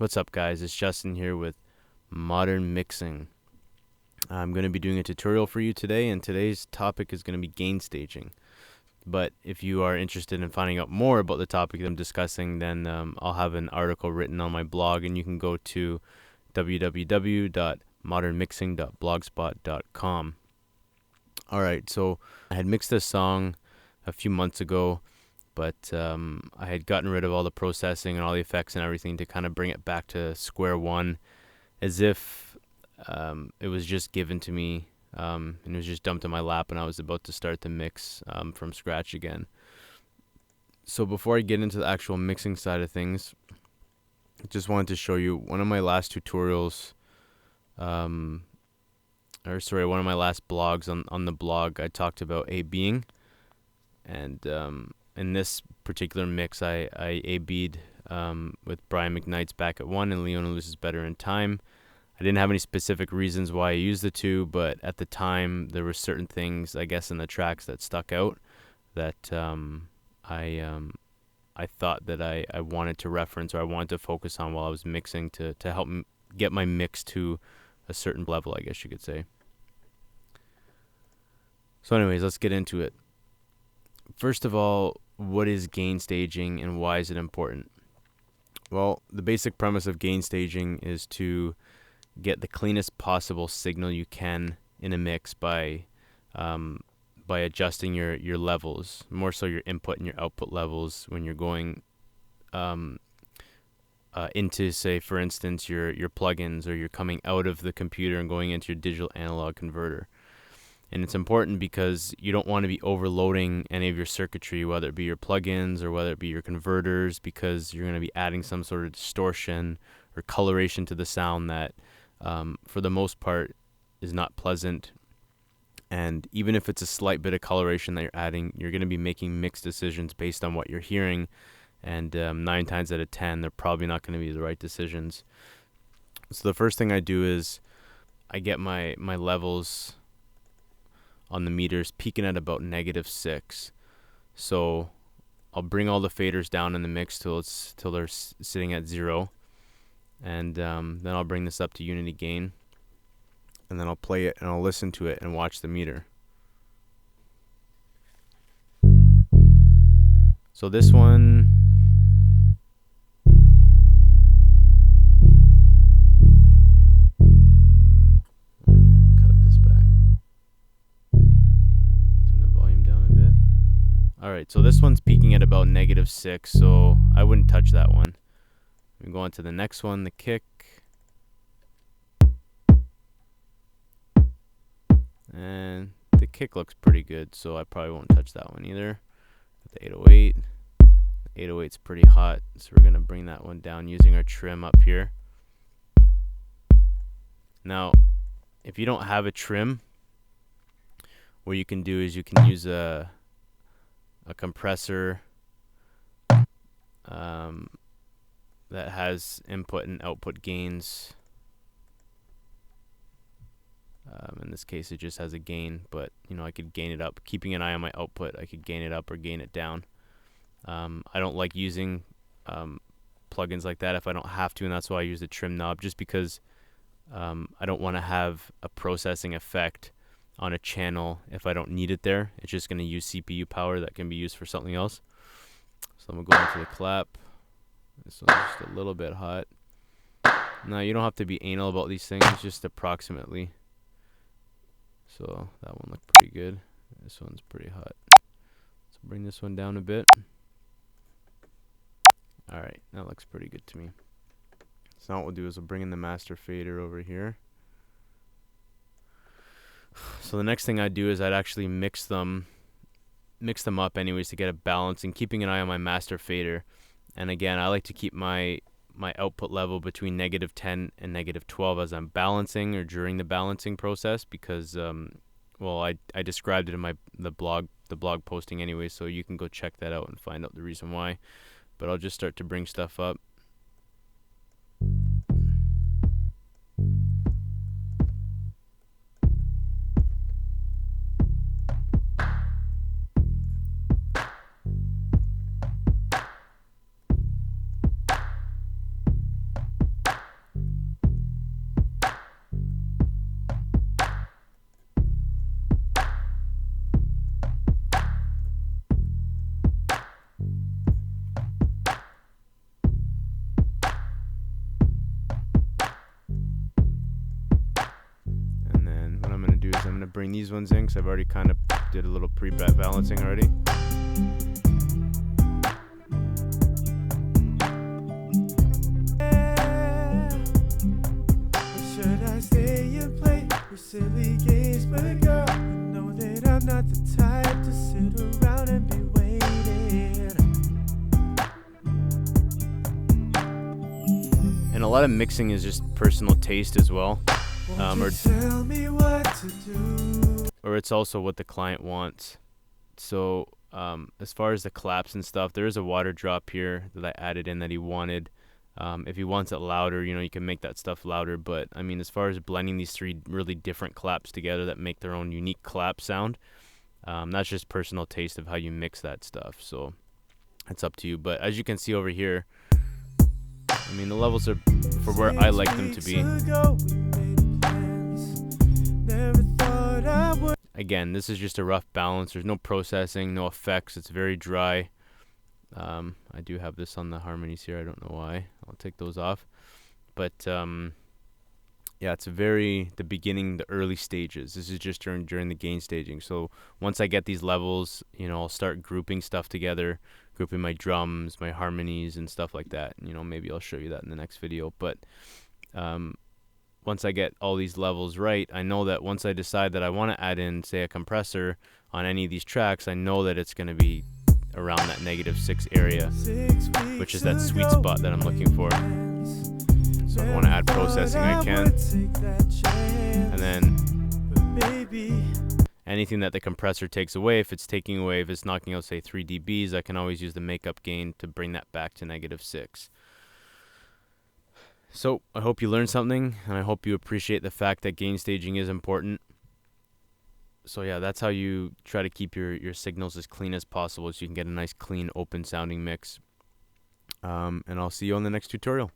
What's up, guys? It's Justin here with Modern Mixing. I'm going to be doing a tutorial for you today, and today's topic is going to be gain staging. But if you are interested in finding out more about the topic that I'm discussing, then I'll have an article written on my blog, and you can go to www.modernmixing.blogspot.com. Alright, so I had mixed this song a few months ago, but I had gotten rid of all the processing and all the effects and everything to kind of bring it back to square one, as if it was just given to me, and it was just dumped in my lap, and I was about to start the mix from scratch again. So before I get into the actual mixing side of things, I just wanted to show you one of my last tutorials, one of my last blogs on the blog. I talked about A-Bing, and in this particular mix, I A-B'd with Brian McKnight's Back at One and Leona Loses Better in Time. I didn't have any specific reasons why I used the two, but at the time, there were certain things, I guess, in the tracks that stuck out that I thought that I wanted to reference, or I wanted to focus on while I was mixing to help get my mix to a certain level, I guess you could say. So anyways, let's get into it. First of all, what is gain staging and why is it important? Well, the basic premise of gain staging is to get the cleanest possible signal you can in a mix by adjusting your levels, more so your input and your output levels when you're going into, say, for instance, your plugins, or you're coming out of the computer and going into your digital analog converter. And it's important because you don't want to be overloading any of your circuitry, whether it be your plugins or whether it be your converters, because you're going to be adding some sort of distortion or coloration to the sound that, for the most part, is not pleasant. And even if it's a slight bit of coloration that you're adding, you're going to be making mixed decisions based on what you're hearing. And 9 times out of 10, they're probably not going to be the right decisions. So the first thing I do is I get my levels on the meters peaking at about -6. So I'll bring all the faders down in the mix till they're sitting at 0, and then I'll bring this up to unity gain, and then I'll play it and I'll listen to it and watch the meter. So this one, cut this back. Turn the volume down a bit. Alright, so this one's peaking at about -6, so I wouldn't touch that one. We go on to the next one, the kick. And the kick looks pretty good, so I probably won't touch that one either. The 808. The 808's pretty hot, so we're going to bring that one down using our trim up here. Now, if you don't have a trim, what you can do is you can use a compressor that has input and output gains. In this case, it just has a gain, but I could gain it up. Keeping an eye on my output, I could gain it up or gain it down. I don't like using plugins like that if I don't have to, and that's why I use the trim knob, just because I don't want to have a processing effect on a channel if I don't need it there. It's just going to use CPU power that can be used for something else. So I'm going to go into the clap. This one's just a little bit hot. Now, you don't have to be anal about these things, just approximately. So that one looked pretty good. This one's pretty hot. So bring this one down a bit. Alright, that looks pretty good to me. So now what we'll do is we'll bring in the master fader over here. So the next thing I'd do is I'd actually mix them up anyways to get a balance, and keeping an eye on my master fader. And again, I like to keep my output level between -10 and -12 as I'm balancing or during the balancing process, because I described it in the blog posting anyway, so you can go check that out and find out the reason why. But I'll just start to bring stuff up. bring these ones in because I've already kind of did a little pre-balancing already. Should I stay and play your silly games, but girl, you know that I'm not the type to sit around and be waiting. And a lot of mixing is just personal taste as well. Tell me what to do. Or it's also what the client wants. So as far as the claps and stuff, there is a water drop here that I added in that he wanted. If he wants it louder, you can make that stuff louder. But I mean, as far as blending these three really different claps together that make their own unique clap sound, that's just personal taste of how you mix that stuff. So it's up to you. But as you can see over here, I mean, the levels are for where I like them to be. Again, this is just a rough balance. There's no processing, no effects. It's very dry. I do have this on the harmonies here. I don't know why. I'll take those off. But yeah, it's the beginning, the early stages. This is just during the gain staging. So once I get these levels, I'll start grouping stuff together, grouping my drums, my harmonies, and stuff like that. Maybe I'll show you that in the next video. But once I get all these levels right, I know that once I decide that I want to add in, say, a compressor on any of these tracks, I know that it's going to be around that -6 area, which is that sweet spot that I'm looking for. So if I want to add processing, I can. And then anything that the compressor takes away, if it's knocking out, say, 3 dBs, I can always use the makeup gain to bring that back to -6. So I hope you learned something, and I hope you appreciate the fact that gain staging is important. So yeah, that's how you try to keep your signals as clean as possible so you can get a nice, clean, open sounding mix. And I'll see you on the next tutorial.